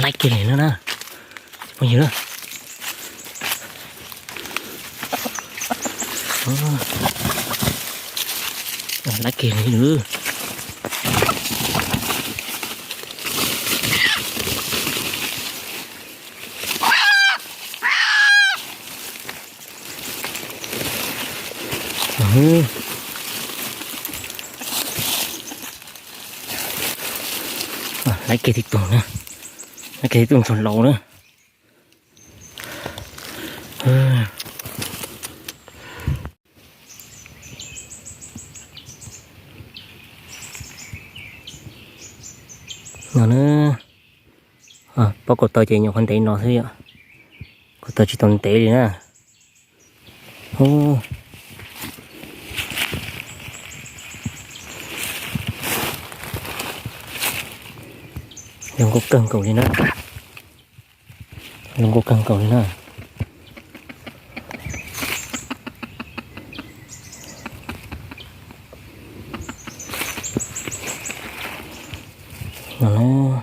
lấy cái này nữa nè bao nhiêu nữa lấy cái này nữa lấy cây thịt tuồng nữa, lấy cây thịt tuồng sồn lầu nữa. Nó nữa, bao cột tờ chỉ nhỏ hơn tí nó thôi ạ, cột tờ chỉ tồn tế đi nè. Đừng có căng cầu đi nè, đừng có căng cầu đi nè. Nó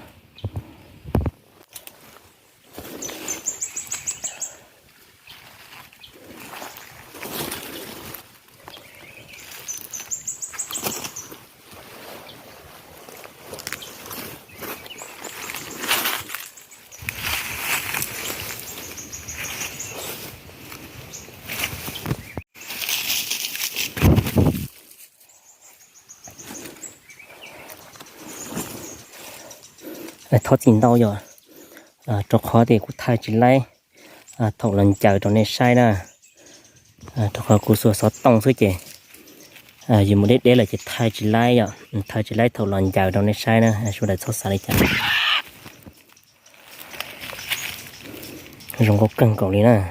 thoát chín đâu rồi cho khó thì cũng thay chỉ lấy thầu lần chờ trong này sai nè cho khó cũng sửa sót tông suy chị dù một đấy là chỉ thay chỉ lấy rồi thay chỉ lấy thầu lần chờ trong này sai nè số đại sót sai chả dùng có cần cầu đi nè.